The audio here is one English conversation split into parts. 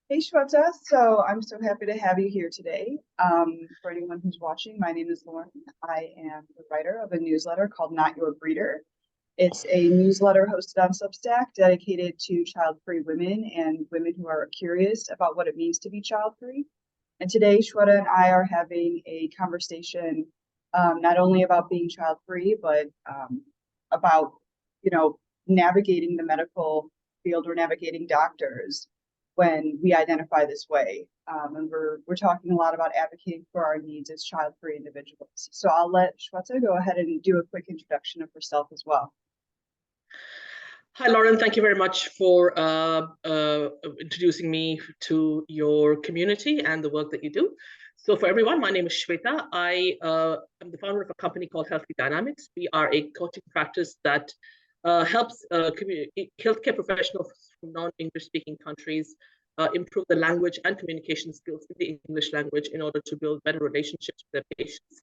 Hey Shweta, so I'm so happy to have you here today. For anyone who's watching, my name is Lauren. I am the writer of a newsletter called Not Your Breeder. It's a newsletter hosted on Substack dedicated to child-free women and women who are curious about what it means to be child-free. And today, Shweta and I are having a conversation not only about being child-free, but about, navigating the medical field or navigating doctors when we identify this way. And we're talking a lot about advocating for our needs as child-free individuals. So I'll let Shweta go ahead and do a quick introduction of herself as well. Hi, Lauren. Thank you very much for introducing me to your community and the work that you do. So for everyone, my name is Shweta. I am the founder of a company called Healthy Dynamics. We are a coaching practice that helps healthcare professionals from non-English speaking countries improve the language and communication skills in the English language in order to build better relationships with their patients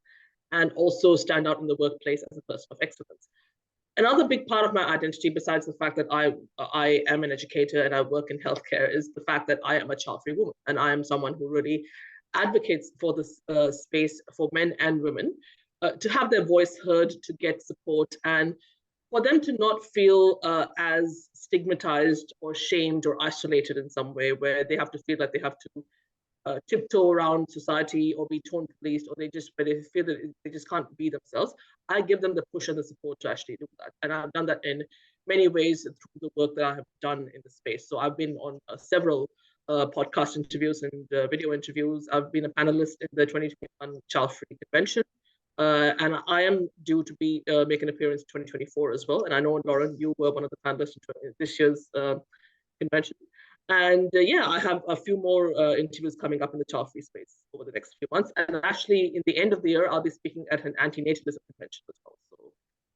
and also stand out in the workplace as a person of excellence. Another big part of my identity, besides the fact that I am an educator and I work in healthcare, is the fact that I am a child-free woman, and I am someone who really advocates for this space for men and women to have their voice heard, to get support, and for them to not feel as stigmatized or shamed or isolated in some way, where they have to feel like they have to tiptoe around society or be torn policed, or they feel that they just can't be themselves. I give them the push and the support to actually do that. And I've done that in many ways through the work that I have done in the space. So I've been on several podcast interviews and video interviews. I've been a panelist in the 2021 Child-Free Convention. And I am due to be make an appearance in 2024 as well. And I know, Lauren, you were one of the panelists in this year's convention. And yeah, I have a few more interviews coming up in the child-free space over the next few months. And actually, in the end of the year, I'll be speaking at an anti-natalism convention as well. So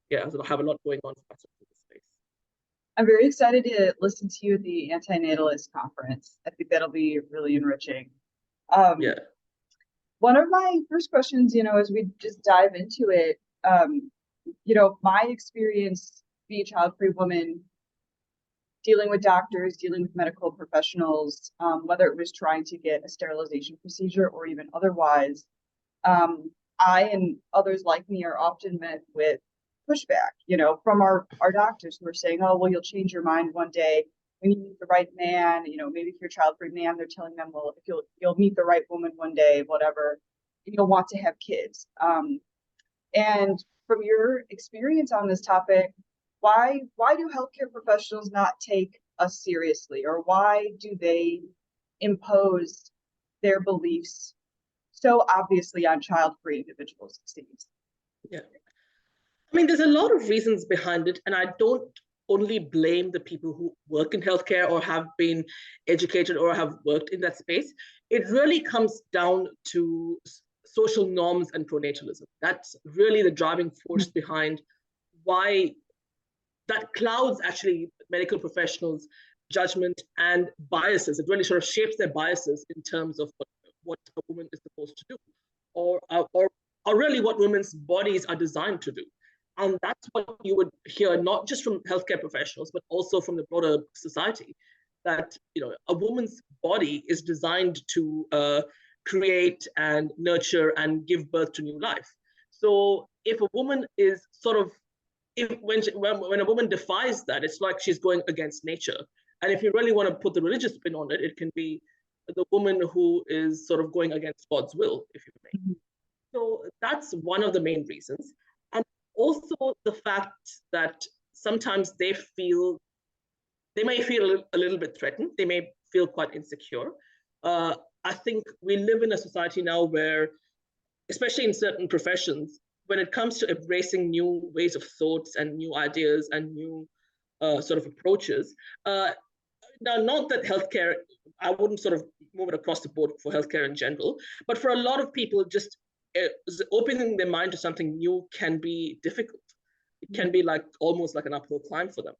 yeah, so I'll have a lot going on for myself in this space. I'm very excited to listen to you at the Anti-Natalist Conference. I think that'll be really enriching. Yeah. One of my first questions, as we just dive into it, my experience being a child-free woman, dealing with doctors, dealing with medical professionals, whether it was trying to get a sterilization procedure or even otherwise, I and others like me are often met with pushback, from our doctors who are saying, oh, well, you'll change your mind one day when you meet the right man, maybe if you're a child-free man, they're telling them, well, if you'll meet the right woman one day, whatever, you'll want to have kids. And from your experience on this topic, why do healthcare professionals not take us seriously, or why do they impose their beliefs so obviously on child-free individuals, it seems? Yeah. I mean, there's a lot of reasons behind it, and I don't only blame the people who work in healthcare or have been educated or have worked in that space. It really comes down to social norms and pronatalism. That's really the driving force behind why that clouds actually medical professionals' judgment and biases. It really sort of shapes their biases in terms of what a woman is supposed to do, or really what women's bodies are designed to do. And that's what you would hear, not just from healthcare professionals, but also from the broader society, that a woman's body is designed to create and nurture and give birth to new life. So if a woman is sort of, when a woman defies that, it's like she's going against nature. And if you really want to put the religious spin on it, it can be the woman who is sort of going against God's will, if you may. Mm-hmm. So that's one of the main reasons. And also the fact that sometimes they may feel a little bit threatened. They may feel quite insecure. I think we live in a society now where, especially in certain professions, when it comes to embracing new ways of thoughts and new ideas and new sort of approaches, now, not that healthcare, I wouldn't sort of move it across the board for healthcare in general, but for a lot of people, just opening their mind to something new can be difficult. It can be almost like an uphill climb for them.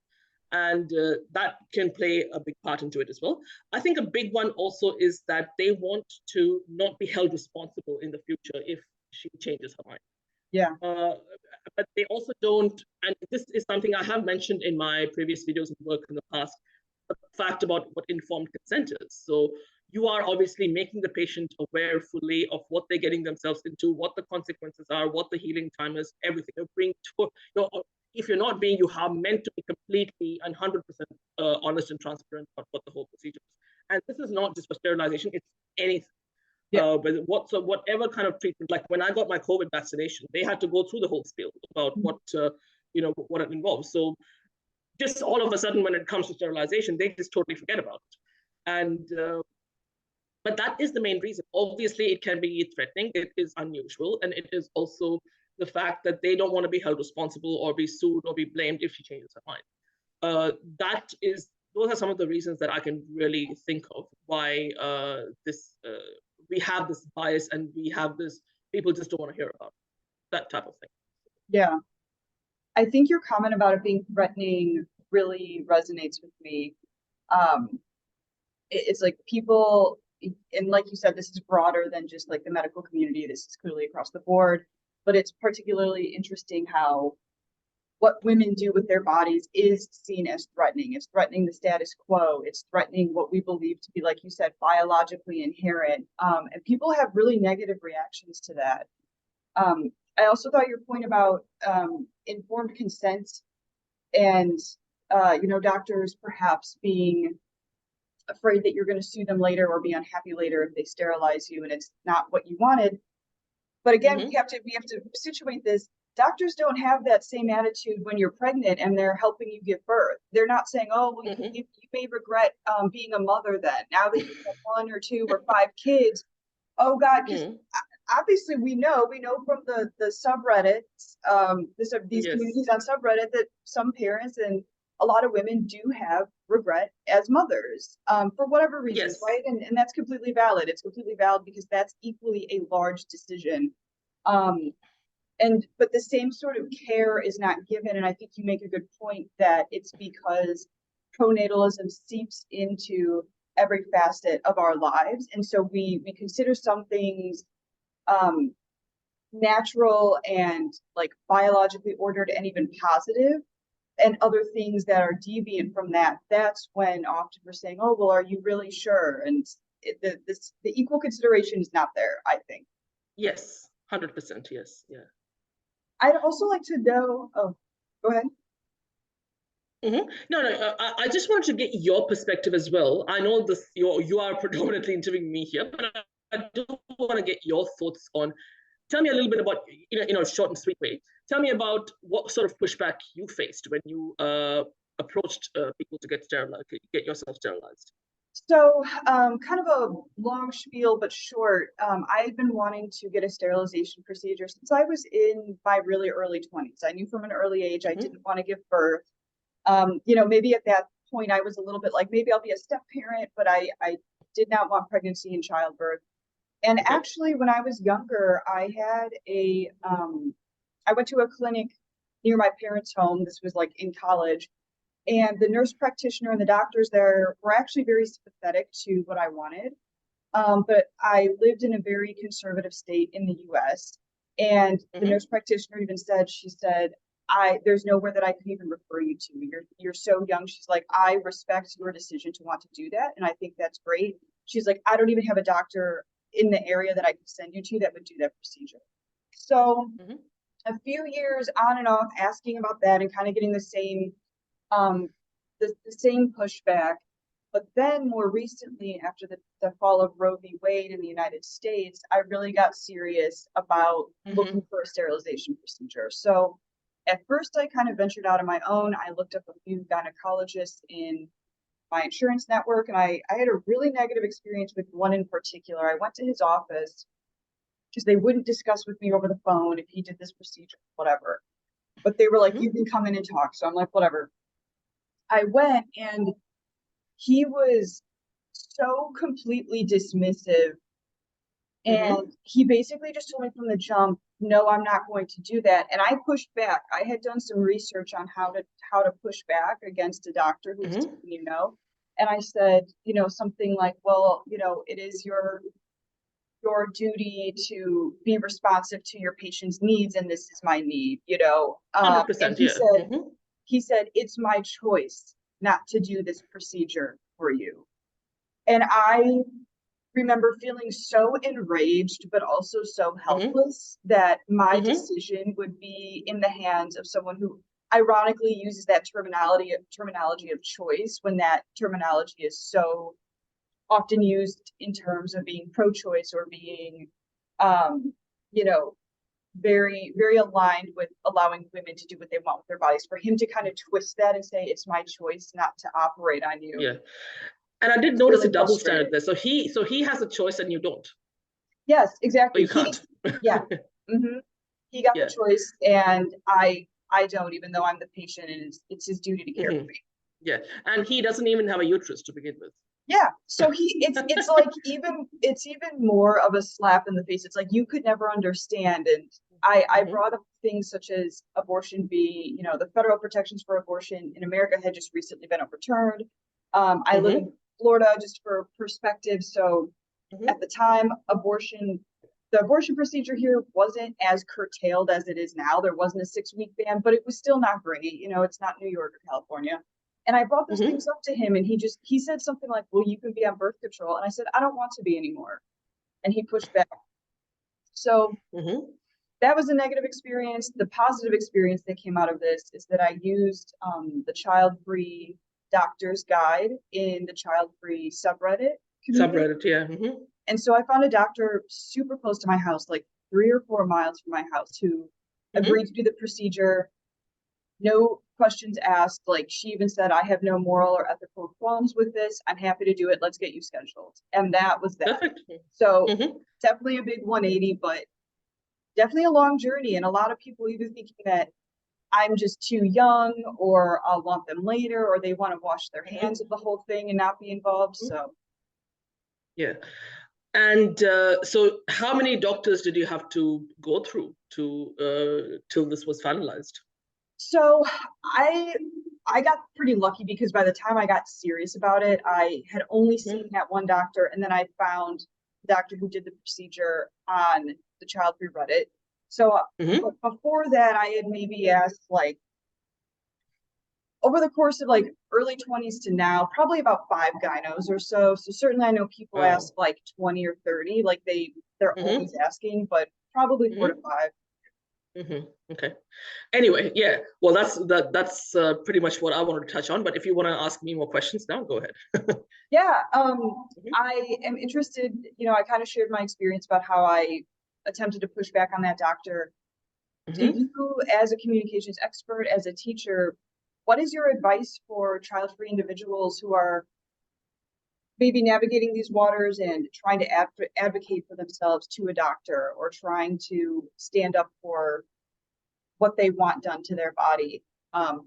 And that can play a big part into it as well. I think a big one also is that they want to not be held responsible in the future if she changes her mind. Yeah. but they also don't, and this is something I have mentioned in my previous videos and work in the past, the fact about what informed consent is. So you are obviously making the patient aware fully of what they're getting themselves into, what the consequences are, what the healing time is, everything. If you're not being, you are meant to be completely and 100% honest and transparent about what the whole procedure is. And this is not just for sterilization, it's anything. Yeah. So whatever kind of treatment, like when I got my COVID vaccination, they had to go through the whole spiel about what it involves. So just all of a sudden, when it comes to sterilization, they just totally forget about it. And but that is the main reason. Obviously, it can be threatening. It is unusual, and it is also the fact that they don't want to be held responsible or be sued or be blamed if she changes her mind. Those are some of the reasons that I can really think of why we have this bias and we have this, people just don't want to hear about that type of thing. Yeah. I think your comment about it being threatening really resonates with me. It's like people, and like you said, this is broader than just like the medical community. This is clearly across the board, but it's particularly interesting how what women do with their bodies is seen as threatening. It's threatening the status quo. It's threatening what we believe to be, like you said, biologically inherent. And people have really negative reactions to that. I also thought your point about informed consent and, doctors perhaps being afraid that you're going to sue them later or be unhappy later if they sterilize you and it's not what you wanted. But again, we have to situate this. Doctors don't have that same attitude when you're pregnant and they're helping you give birth. They're not saying, oh, well, you may regret being a mother then. Now that you have 1 or 2 or 5 kids, oh God, because obviously we know from the subreddits, these communities on subreddit that some parents and a lot of women do have regret as mothers for whatever reasons, right? And that's completely valid. It's completely valid because that's equally a large decision. But the same sort of care is not given. And I think you make a good point that it's because pronatalism seeps into every facet of our lives. And so we consider some things natural and like biologically ordered and even positive, and other things that are deviant from that. That's when often we're saying, oh, well, are you really sure? And the equal consideration is not there, I think. Yes, 100%. Yes. Yeah. I'd also like to know, oh, go ahead. No, I just wanted to get your perspective as well. I know this, you are predominantly interviewing me here, but I do want to get your thoughts on, tell me a little bit about, in a short and sweet way, tell me about what sort of pushback you faced when you approached people to get yourself sterilized. So kind of a long spiel, but short. I've been wanting to get a sterilization procedure since I was in my really early 20s. I knew from an early age I didn't want to give birth. Maybe at that point I was a little bit like, maybe I'll be a step parent, but I did not want pregnancy and childbirth. And actually, when I was younger, I went to a clinic near my parents' home. This was like in college. And the nurse practitioner and the doctors there were actually very sympathetic to what I wanted. But I lived in a very conservative state in the US. And the nurse practitioner even said, she said, there's nowhere that I could even refer you to. You're so young. She's like, I respect your decision to want to do that. And I think that's great. She's like, I don't even have a doctor in the area that I could send you to that would do that procedure. So a few years on and off asking about that and kind of getting the same pushback. But then more recently, after the fall of Roe v. Wade in the United States, I really got serious about looking for a sterilization procedure. So at first I kind of ventured out on my own. I looked up a few gynecologists in my insurance network, and I had a really negative experience with one in particular. I went to his office because they wouldn't discuss with me over the phone if he did this procedure, whatever. But they were like, you can come in and talk. So I'm like, whatever. I went, and he was so completely dismissive. And he basically just told me from the jump, no, I'm not going to do that. And I pushed back. I had done some research on how to push back against a doctor who's telling you no. And I said, something like, well, it is your your duty to be responsive to your patient's needs, and this is my need, you know. And 100%, he yeah. said, it's my choice not to do this procedure for you. And I remember feeling so enraged, but also so helpless that my decision would be in the hands of someone who ironically uses that terminology of choice, when that terminology is so often used in terms of being pro-choice or being, you know, very, very aligned with allowing women to do what they want with their bodies. For him to kind of twist that and say, it's my choice not to operate on you. Yeah. And I did notice really a double standard there. So he has a choice and you don't. Yes, exactly. Or you can't. Yeah. He got the choice and I don't, even though I'm the patient, and it's his duty to care for me. Yeah. And he doesn't even have a uterus to begin with. Yeah. So it's like it's even more of a slap in the face. It's like, you could never understand. And I brought up things such as abortion v, you know, the federal protections for abortion in America had just recently been overturned. I live in Florida, just for perspective. So at the time, the abortion procedure here wasn't as curtailed as it is now. There wasn't a 6-week ban, but it was still not great. You know, it's not New York or California. And I brought those things up to him, and he said something like, well, you can be on birth control. And I said, I don't want to be anymore. And he pushed back. So that was a negative experience. The positive experience that came out of this is that I used the child-free doctor's guide in the child-free subreddit community. And so I found a doctor super close to my house, like 3 or 4 miles from my house, who agreed to do the procedure. No questions asked. Like, she even said, I have no moral or ethical qualms with this. I'm happy to do it. Let's get you scheduled. And that was that. Perfect. So definitely a big 180, but definitely a long journey. And a lot of people either thinking that I'm just too young, or I'll want them later, or they want to wash their hands of the whole thing and not be involved. So yeah. And so how many doctors did you have to go through to till this was finalized? So I got pretty lucky, because by the time I got serious about it, I had only seen that one doctor, and then I found the doctor who did the procedure on the child-free Reddit. So before that, I had maybe asked, like, over the course of like early 20s to now, probably about 5 gynos or so. So certainly I know people ask like 20 or 30, like they're always asking, but probably 4 to 5. Okay. Anyway, yeah. Well, that's pretty much what I wanted to touch on. But if you want to ask me more questions now, go ahead. Yeah. I am interested. You know, I kind of shared my experience about how I attempted to push back on that doctor. Do you, as a communications expert, as a teacher, what is your advice for child-free individuals who are maybe navigating these waters and trying to advocate for themselves to a doctor, or trying to stand up for what they want done to their body,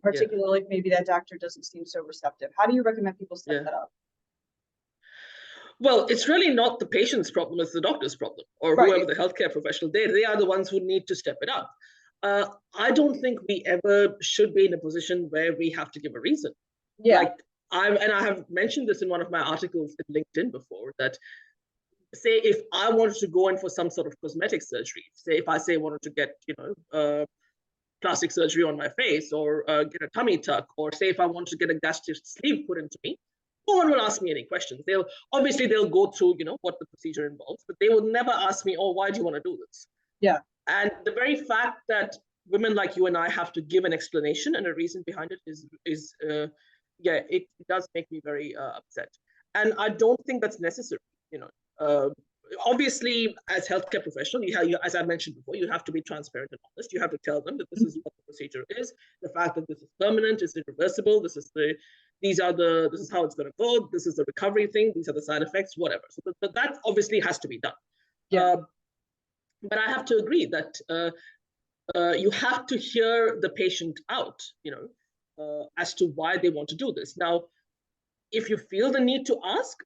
particularly if maybe that doctor doesn't seem so receptive? How do you recommend people set that up? Well, it's really not the patient's problem, it's the doctor's problem, or whoever the healthcare professional. They are the ones who need to step it up. I don't think we ever should be in a position where we have to give a reason. Like, I have mentioned this in one of my articles in LinkedIn before, that say if I wanted to go in for some sort of cosmetic surgery, say if I wanted to get, plastic surgery on my face, or get a tummy tuck, or say if I wanted to get a gastric sleeve put into me, no one will ask me any questions. They'll go through, what the procedure involves, but they will never ask me, oh, why do you want to do this? Yeah. And the very fact that women like you and I have to give an explanation and a reason behind it it does make me very upset. And I don't think that's necessary. Obviously, as healthcare professional, as I mentioned before, you have to be transparent and honest. You have to tell them that this is what the procedure is, the fact that this is permanent, is irreversible, this is how it's going to go, this is the recovery thing, these are the side effects, whatever. So that obviously has to be done. Yeah. But I have to agree that you have to hear the patient out, as to why they want to do this. Now, if you feel the need to ask,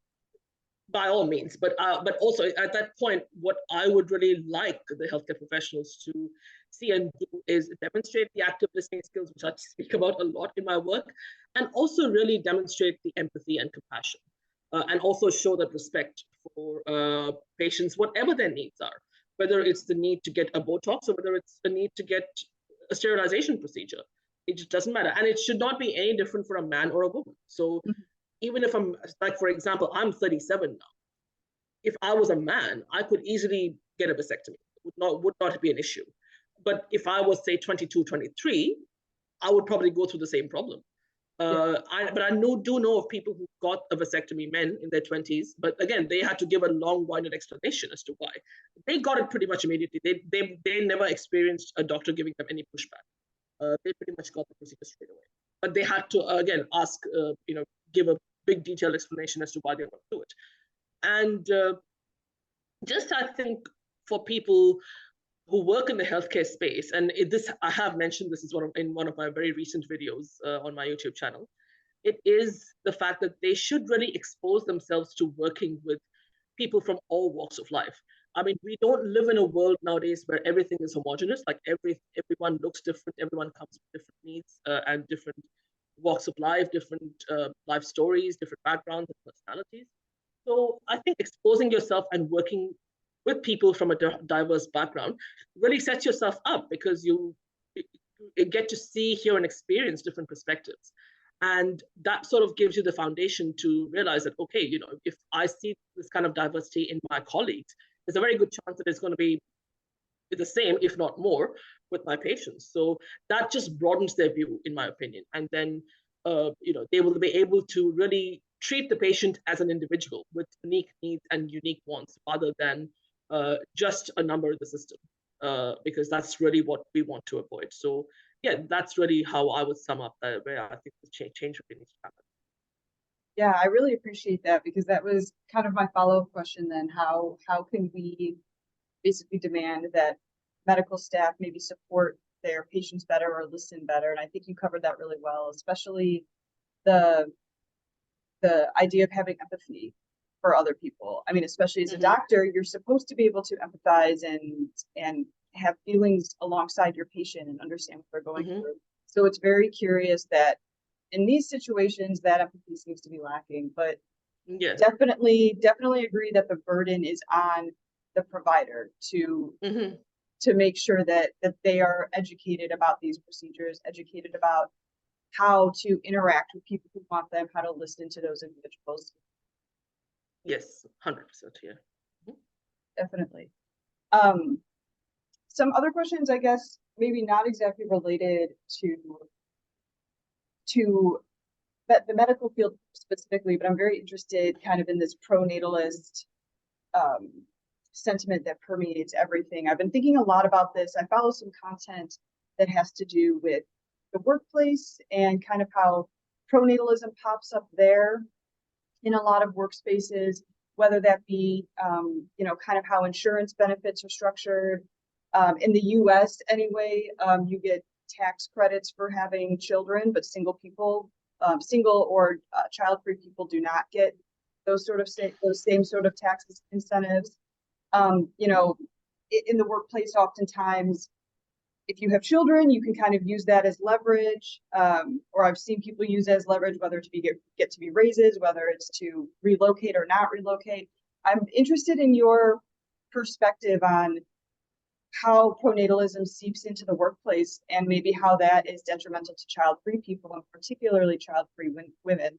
by all means, but also at that point, what I would really like the healthcare professionals to see and do is demonstrate the active listening skills, which I speak about a lot in my work, and also really demonstrate the empathy and compassion. and also show that respect for patients, whatever their needs are, whether it's the need to get a Botox or whether it's the need to get a sterilization procedure. It just doesn't matter. And it should not be any different for a man or a woman. So even if I'm, like, for example, I'm 37 now. If I was a man, I could easily get a vasectomy. It would not be an issue. But if I was, say, 22, 23, I would probably go through the same problem. But I do know of people who got a vasectomy, men in their 20s, but again, they had to give a long-winded explanation as to why. They got it pretty much immediately. They never experienced a doctor giving them any pushback. They pretty much got the procedure straight away. But they had to, again, ask, give a big detailed explanation as to why they want to do it. And just, I think, for people who work in the healthcare space, and I have mentioned this in one of my very recent videos on my YouTube channel, it is the fact that they should really expose themselves to working with people from all walks of life. I mean, we don't live in a world nowadays where everything is homogenous, like everyone looks different, everyone comes with different needs and different walks of life, different life stories, different backgrounds and personalities. So I think exposing yourself and working with people from a diverse background really sets yourself up, because you get to see, hear, and experience different perspectives. And that sort of gives you the foundation to realize that, okay, if I see this kind of diversity in my colleagues, there's a very good chance that it's going to be the same, if not more, with my patients. So that just broadens their view, in my opinion. And then, they will be able to really treat the patient as an individual with unique needs and unique wants, rather than just a number in the system, because that's really what we want to avoid. So yeah, that's really how I would sum up where I think the change really needs to happen. Yeah, I really appreciate that, because that was kind of my follow-up question then. How can we basically demand that medical staff maybe support their patients better or listen better? And I think you covered that really well, especially the idea of having empathy for other people. I mean, especially as a doctor, you're supposed to be able to empathize and have feelings alongside your patient and understand what they're going through. So it's very curious that in these situations that empathy seems to be lacking, but definitely agree that the burden is on the provider to make sure that they are educated about these procedures, educated about how to interact with people who want them, how to listen to those individuals. Yes, 100%, yeah. Definitely. Some other questions, I guess, maybe not exactly related to the medical field specifically, but I'm very interested kind of in this pro-natalist sentiment that permeates everything. I've been thinking a lot about this. I follow some content that has to do with the workplace and kind of how pronatalism pops up there in a lot of workspaces, whether that be, kind of how insurance benefits are structured. In the US anyway, you get tax credits for having children, but single or child-free people do not get those same sort of tax incentives. In the workplace, oftentimes, if you have children, you can kind of use that as leverage, or I've seen people use it as leverage, whether to get to be raises, whether it's to relocate or not relocate. I'm interested in your perspective on how pronatalism seeps into the workplace and maybe how that is detrimental to child-free people, and particularly child-free women.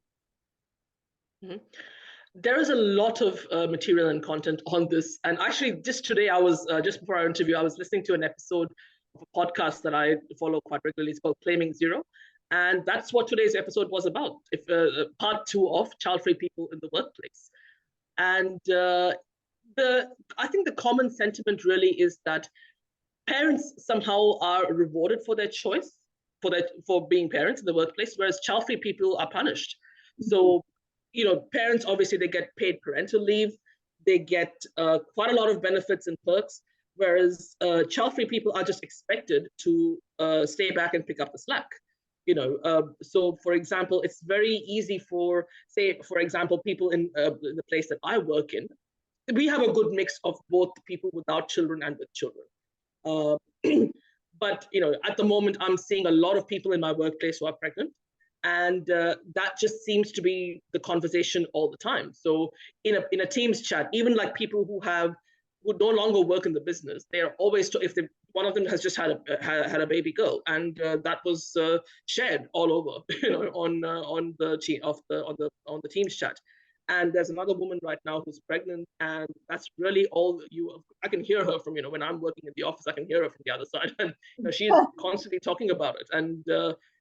There is a lot of material and content on this. And actually, just today, just before our interview, I was listening to an episode of a podcast that I follow quite regularly. It's called Claiming Zero. And that's what today's episode was about, part 2 of child-free people in the workplace. And I think the common sentiment really is that parents somehow are rewarded for their choice, for being parents in the workplace, whereas child-free people are punished. So, parents, obviously, they get paid parental leave, they get quite a lot of benefits and perks, whereas child-free people are just expected to stay back and pick up the slack. So for example, it's very easy for example, people in the place that I work in, we have a good mix of both people without children and with children. But at the moment, I'm seeing a lot of people in my workplace who are pregnant, And that just seems to be the conversation all the time. So in a Teams chat, even like people who no longer work in the business, they are always if one of them has just had a baby girl, and that was shared all over, on the Teams chat. And there's another woman right now who's pregnant, and that's really all I can hear her from, when I'm working in the office, I can hear her from the other side, and she's constantly talking about it and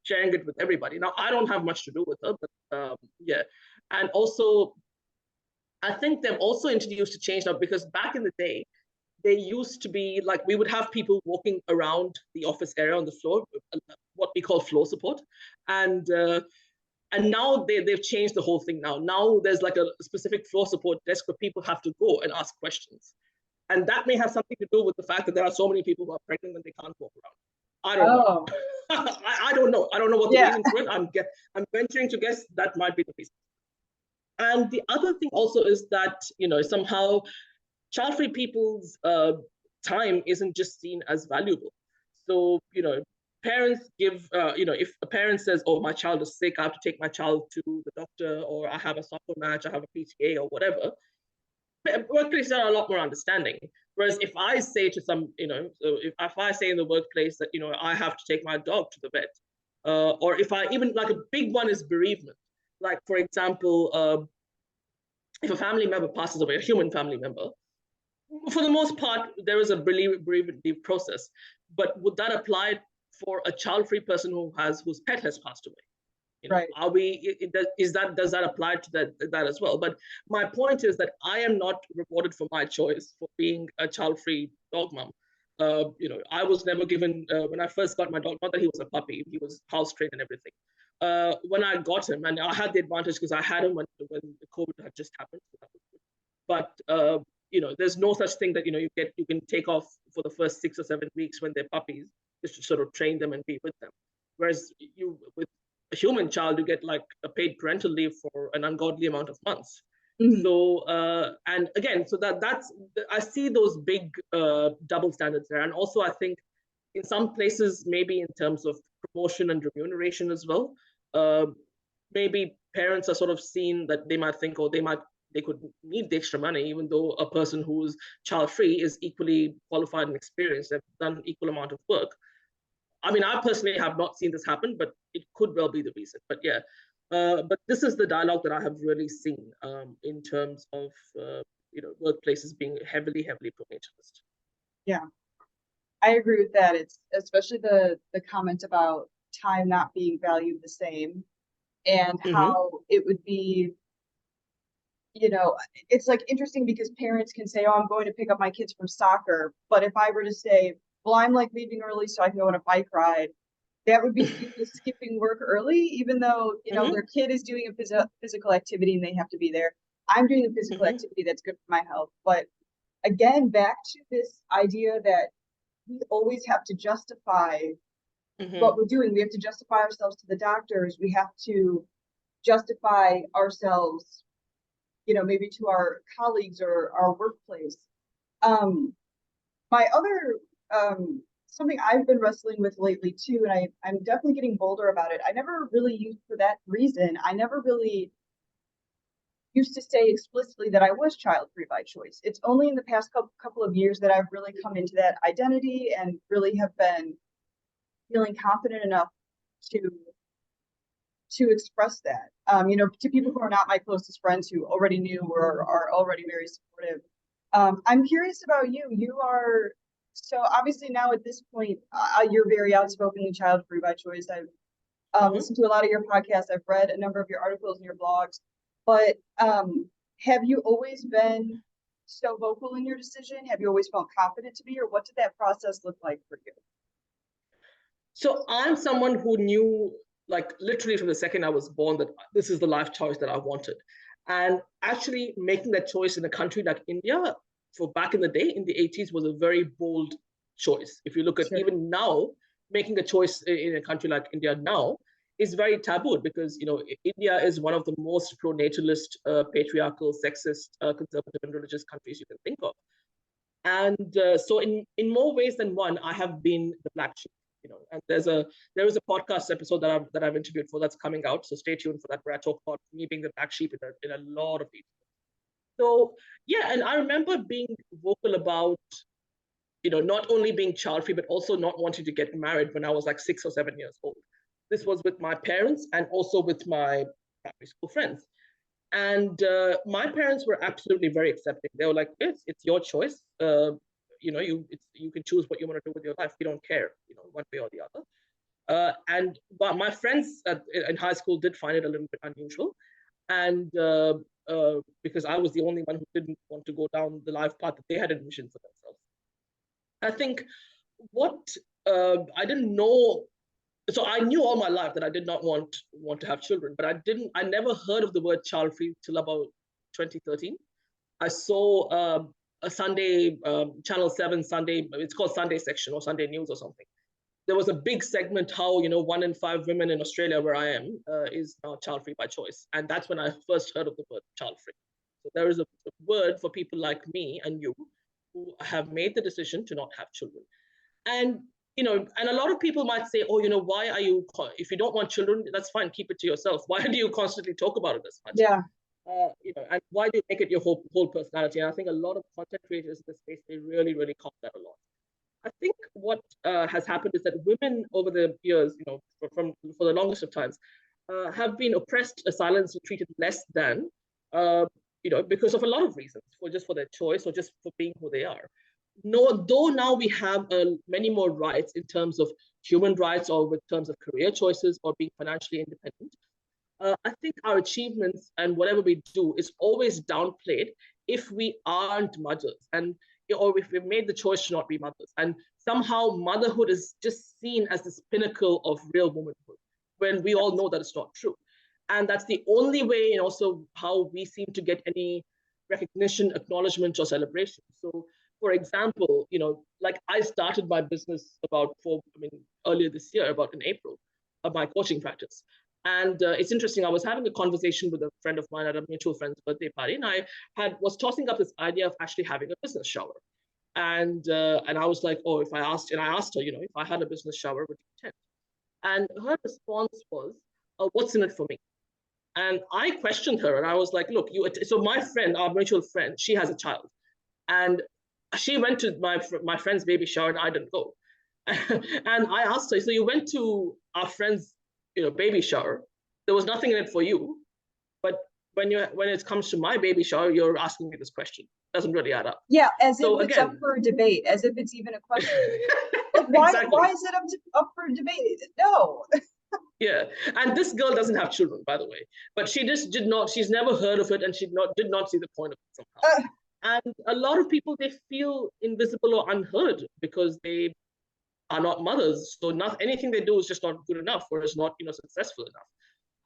sharing it with everybody. Now, I don't have much to do with her, but yeah. And also, I think they've also introduced a change now, because back in the day, they used to be like, we would have people walking around the office area on the floor, what we call floor support. And now they've changed the whole thing now. Now there's like a specific floor support desk where people have to go and ask questions. And that may have something to do with the fact that there are so many people who are pregnant and they can't walk around. I don't know. I don't know. I don't know what the reason for it. I'm venturing to guess that might be the reason. And the other thing also is that, somehow child-free people's time isn't just seen as valuable. So, parents give, if a parent says, oh, my child is sick, I have to take my child to the doctor, or I have a soccer match, I have a PTA or whatever, workplaces are a lot more understanding. Whereas if I say to if I say in the workplace that, I have to take my dog to the vet, or if I even, like, a big one is bereavement. Like, for example, if a family member passes away, a human family member, for the most part, there is a bereavement leave process. But would that apply for a child-free person whose pet has passed away? Right. Does that apply to that as well? But my point is that I am not rewarded for my choice for being a child-free dog mom. I was never given, when I first got my dog, not that he was a puppy, he was house trained and everything. When I got him, and I had the advantage because I had him when the COVID had just happened. So that was good. But there's no such thing that you can take off for the first 6 or 7 weeks when they're puppies, just to sort of train them and be with them. Whereas with a human child, you get like a paid parental leave for an ungodly amount of months. Mm-hmm. So and again, so that's I see those big double standards there. And also I think in some places, maybe in terms of promotion and remuneration as well, maybe parents are sort of seen that they might think, or they could need the extra money, even though a person who's child-free is equally qualified and experienced, they've done an equal amount of work. I mean, I personally have not seen this happen, but it could well be the reason. But yeah, but this is the dialogue that I have really seen in terms of workplaces being heavily pro-natalist. Yeah, I agree with that. It's especially the comment about time not being valued the same, and how it would be. It's like interesting because parents can say, oh, I'm going to pick up my kids from soccer. But if I were to say, well, I'm like leaving early so I can go on a bike ride, that would be skipping work early, even though, their kid is doing a physical activity and they have to be there. I'm doing a physical activity that's good for my health. But again, back to this idea that we always have to justify what we're doing. We have to justify ourselves to the doctors. We have to justify ourselves maybe to our colleagues or our workplace. My other, something I've been wrestling with lately too, and I'm definitely getting bolder about it. I never really used, for that reason, I never really used to say explicitly that I was child-free by choice. It's only in the past couple of years that I've really come into that identity and really have been feeling confident enough to express that, to people who are not my closest friends who already knew or are already very supportive. I'm curious about you. You are, so obviously now at this point, you're very outspokenly child-free by choice. I've listened to a lot of your podcasts. I've read a number of your articles and your blogs, but have you always been so vocal in your decision? Have you always felt confident to be, or what did that process look like for you? So I'm someone who knew, like, literally from the second I was born, that this is the life choice that I wanted. And actually making that choice in a country like India, for back in the day, in the 80s, was a very bold choice. If you look at even now, making a choice in a country like India now is very taboo, because India is one of the most pro-natalist, patriarchal, sexist, conservative and religious countries you can think of. And so in more ways than one, I have been the black sheep. And there is a podcast episode that I've interviewed for that's coming out, so stay tuned for that, where I talk about me being the black sheep in a lot of these. So yeah, and I remember being vocal about not only being child free, but also not wanting to get married when I was like 6 or 7 years old. This was with my parents and also with my primary school friends. And my parents were absolutely very accepting. They were like, it's your choice. You can choose what you want to do with your life. We don't care, one way or the other. But my friends in high school did find it a little bit unusual. And because I was the only one who didn't want to go down the life path that they had envisioned for themselves. I think what I didn't know, so I knew all my life that I did not want to have children, but I never heard of the word child free till about 2013. I saw a Sunday, Channel 7 Sunday, it's called Sunday Section or Sunday News or something. There was a big segment how 1 in 5 women in Australia, where I am, is now child free by choice, and that's when I first heard of the word child free. So there is a word for people like me and you who have made the decision to not have children. And and a lot of people might say, oh, why are you, if you don't want children, that's fine, keep it to yourself. Why do you constantly talk about it as much? Yeah. And why do you make it your whole personality? And I think a lot of content creators in this space, they really, really caught that a lot. I think what has happened is that women over the years, for the longest of times, have been oppressed, silenced, treated less than, because of a lot of reasons, for their choice or just for being who they are. Though now we have many more rights in terms of human rights or in terms of career choices or being financially independent, I think our achievements and whatever we do is always downplayed if we aren't mothers, or if we've made the choice to not be mothers. And somehow motherhood is just seen as this pinnacle of real womanhood, when we all know that it's not true. And that's the only way, and also how we seem to get any recognition, acknowledgement, or celebration. So, for example, like I started my business earlier this year, about in April, of my coaching practice. And it's interesting, I was having a conversation with a friend of mine at a mutual friend's birthday party, and I was tossing up this idea of actually having a business shower. And I was like, oh, I asked her, if I had a business shower, would you attend? And her response was, what's in it for me? And I questioned her, and I was like, look, so my friend, our mutual friend, she has a child. And she went to my friend's baby shower, and I didn't go. And I asked her, so you went to our friend's baby shower, there was nothing in it for you, but when it comes to my baby shower, you're asking me this question. Doesn't really add up. Yeah, as if it's up for debate, as if it's even a question. Like, why is it up for debate? No. Yeah, and this girl doesn't have children, by the way, but she just did not. She's never heard of it, and she did not see the point of it somehow. And a lot of people, they feel invisible or unheard because they are not mothers. So anything they do is just not good enough, or is not successful enough.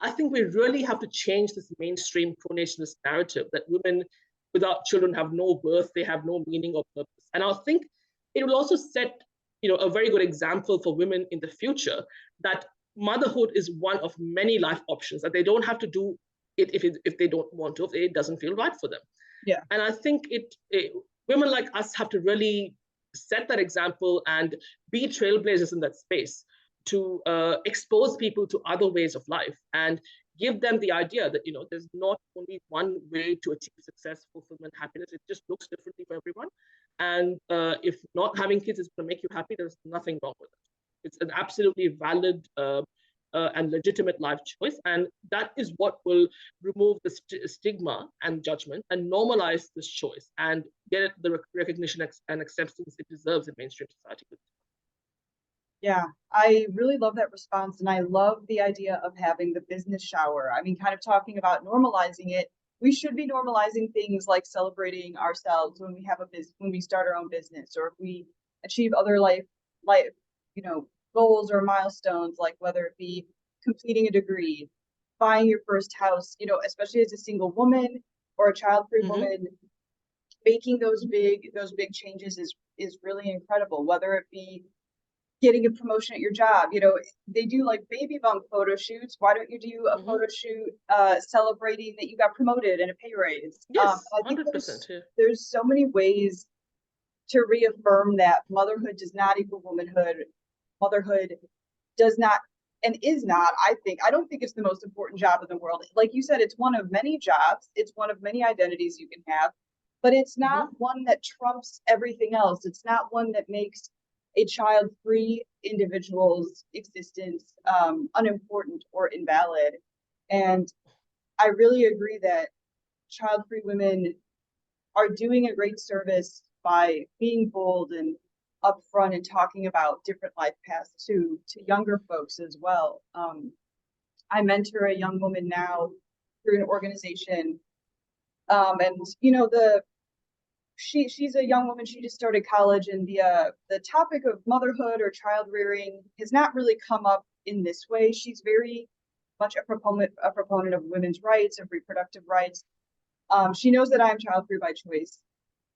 I think we really have to change this mainstream pro-nationalist narrative that women without children have no worth, they have no meaning or purpose. And I think it will also set a very good example for women in the future, that motherhood is one of many life options, that they don't have to do it if they don't want to, if it doesn't feel right for them. Yeah. And I think women like us have to really set that example and be trailblazers in that space to expose people to other ways of life and give them the idea that there's not only one way to achieve success, fulfillment, happiness. It just looks differently for everyone. And if not having kids is going to make you happy, there's nothing wrong with it. It's an absolutely valid and legitimate life choice. And that is what will remove the stigma and judgment and normalize this choice and get it the recognition and acceptance it deserves in mainstream society. Yeah, I really love that response. And I love the idea of having the business shower. I mean, kind of talking about normalizing it. We should be normalizing things like celebrating ourselves when we have when we start our own business, or if we achieve other life, goals or milestones, like whether it be completing a degree, buying your first house, especially as a single woman or a child-free woman, making those big changes is really incredible. Whether it be getting a promotion at your job, they do like baby bump photo shoots. Why don't you do a photo shoot celebrating that you got promoted and a pay raise? Yes, I think 100%. There's so many ways to reaffirm that motherhood does not equal womanhood. motherhood does not and is not, I don't think it's the most important job in the world. Like you said, it's one of many jobs, it's one of many identities you can have, but it's not one that trumps everything else. It's not one that makes a child-free individual's existence unimportant or invalid. And I really agree that child-free women are doing a great service by being bold and upfront and talking about different life paths to younger folks as well. I mentor a young woman now through an organization, and you know she's a young woman. She just started college, and the topic of motherhood or child rearing has not really come up in this way. She's very much a proponent of women's rights, of reproductive rights. She knows that I'm child free by choice,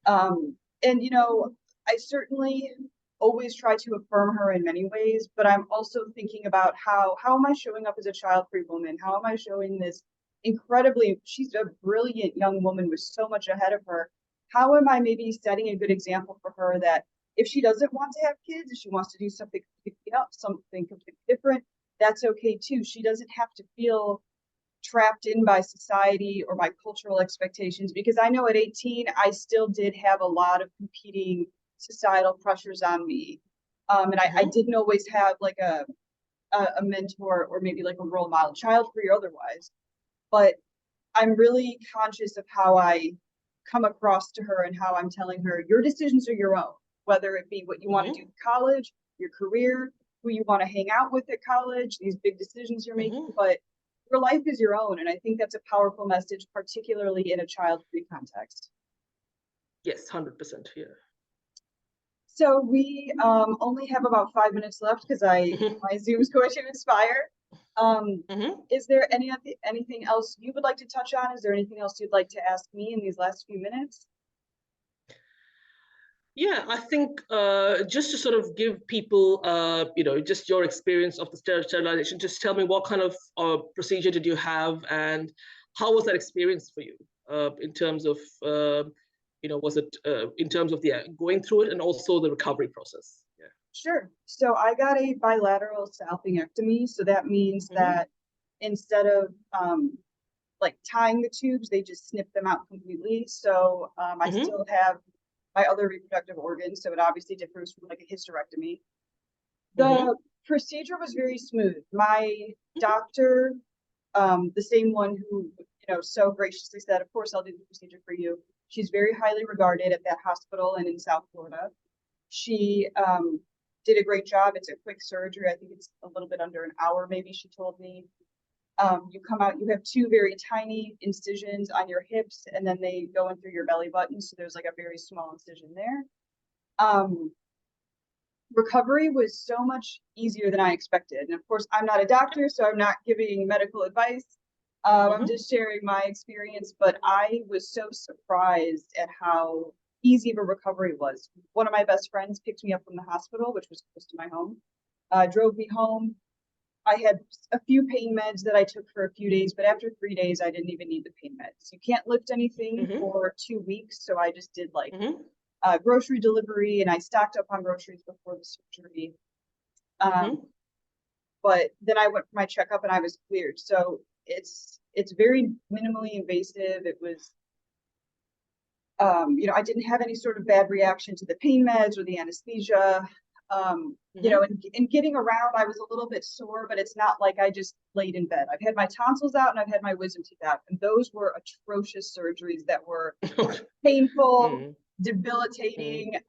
and you know I certainly always try to affirm her in many ways, but I'm also thinking about how am I showing up as a child free woman? How am I showing this incredibly? She's a brilliant young woman with so much ahead of her. How am I maybe setting a good example for her that if she doesn't want to have kids, if she wants to do something completely different, that's okay too. She doesn't have to feel trapped in by society or by cultural expectations, because I know at 18 I still did have a lot of competing societal pressures on me, and I didn't always have like a mentor or maybe like a role model, child free or otherwise. But I'm really conscious of how I come across to her and how I'm telling her your decisions are your own, whether it be what you want to do in college, your career, who you want to hang out with at college, these big decisions you're making, but your life is your own. And I think that's a powerful message, particularly in a child-free context. Yes, 100%. Yeah. So we only have about 5 minutes left because my Zoom is going to expire. Is there anything else you would like to touch on? Is there anything else you'd like to ask me in these last few minutes? Yeah, I think just to sort of give people, just your experience of the sterilization, just tell me what kind of procedure did you have and how was that experience for you in terms of, was it in terms of going through it and also the recovery process? Yeah. Sure. So I got a bilateral salpingectomy. So that means that instead of like tying the tubes, they just snip them out completely. So I still have my other reproductive organs, so it obviously differs from like a hysterectomy. The procedure was very smooth. My doctor, the same one who so graciously said, "Of course, I'll do the procedure for you." She's very highly regarded at that hospital and in South Florida. She did a great job. It's a quick surgery. I think it's a little bit under an hour, maybe, she told me. You come out, you have two very tiny incisions on your hips, and then they go in through your belly button. So there's like a very small incision there. Recovery was so much easier than I expected. And of course, I'm not a doctor, so I'm not giving medical advice. I'm just sharing my experience, but I was so surprised at how easy of a recovery was. One of my best friends picked me up from the hospital, which was close to my home, drove me home. I had a few pain meds that I took for a few days, but after 3 days, I didn't even need the pain meds. You can't lift anything for 2 weeks, so I just did like grocery delivery, and I stocked up on groceries before the surgery. But then I went for my checkup and I was cleared. So it's very minimally invasive. It was, I didn't have any sort of bad reaction to the pain meds or the anesthesia. And getting around, I was a little bit sore, but it's not like I just laid in bed. I've had my tonsils out and I've had my wisdom teeth out, and those were atrocious surgeries that were painful, debilitating.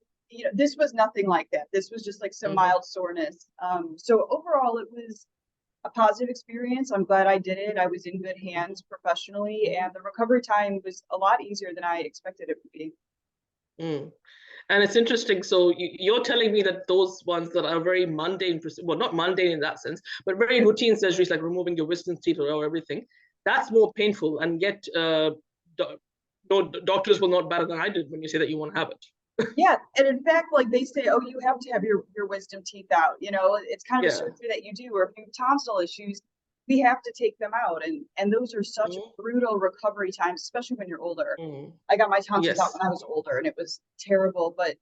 This was nothing like that. This was just like some mild soreness. So overall, it was a positive experience. I'm glad I did it. I was in good hands professionally, and the recovery time was a lot easier than I expected it would be. And it's interesting. So you're telling me that those ones that are very mundane, well, not mundane in that sense, but very routine surgeries like removing your wisdom teeth or everything, that's more painful. And yet, doctors will not better than I did when you say that you want to have it. Yeah, and in fact, like they say, oh, you have to have your wisdom teeth out. It's kind of a surgery that you do, or if you have tonsil issues, we have to take them out, and those are such brutal recovery times, especially when you're older. I got my tonsils out when I was older, and it was terrible. But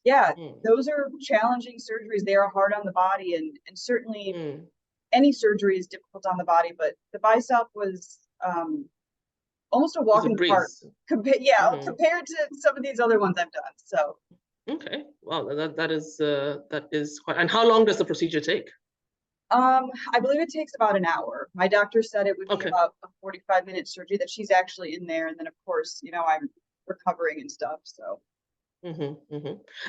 Yeah, those are challenging surgeries. They are hard on the body, and certainly any surgery is difficult on the body, but the bicep was almost a walk in the park. Compared to some of these other ones I've done. So okay, wow, that is quite. And how long does the procedure take? I believe it takes about an hour. My doctor said it would be about a 45-minute surgery, that she's actually in there, and then of course, you know, I'm recovering and stuff. So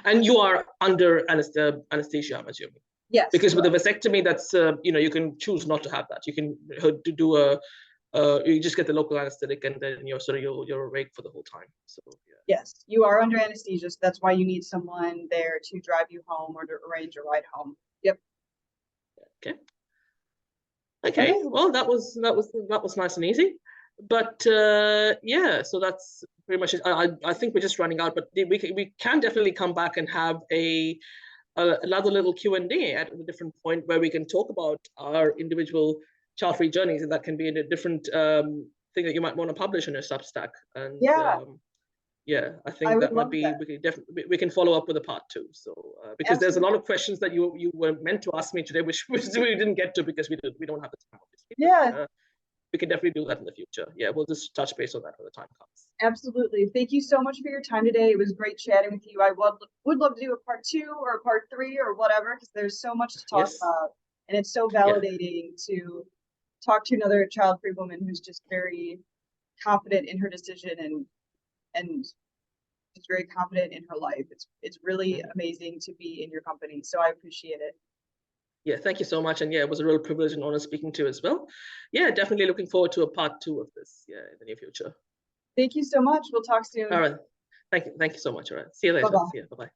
and you are under anesthesia, I'm assuming. Yes, because with a vasectomy, that's you know, you can choose not to have that. You can do a you just get the local anesthetic, and then you're awake for the whole time. So yes, you are under anesthesia, so that's why you need someone there to drive you home or to arrange a ride home. Yep. Okay. Well, that was nice and easy. But yeah, so that's pretty much it. I think we're just running out, but we can definitely come back and have another little Q&A at a different point where we can talk about our individual child-free journeys, and that can be in a different thing that you might want to publish on your Substack. And yeah, I think that might be, we can follow up with a part 2. So because there's a lot of questions that you were meant to ask me today, which we didn't get to because we don't have the time, obviously. Yeah. But, we can definitely do that in the future. Yeah, we'll just touch base on that when the time comes. Absolutely. Thank you so much for your time today. It was great chatting with you. I would love to do a part 2 or a part 3 or whatever, because there's so much to talk about. And it's so validating to talk to another child-free woman who's just very confident in her decision and just very confident in her life. It's really amazing to be in your company. So I appreciate it. Yeah, thank you so much. And yeah, it was a real privilege and honor speaking to you as well. Yeah, definitely looking forward to a part 2 of this, in the near future. Thank you so much. We'll talk soon. All right. Thank you so much. All right. See you later. Bye-bye. See you. Bye-bye.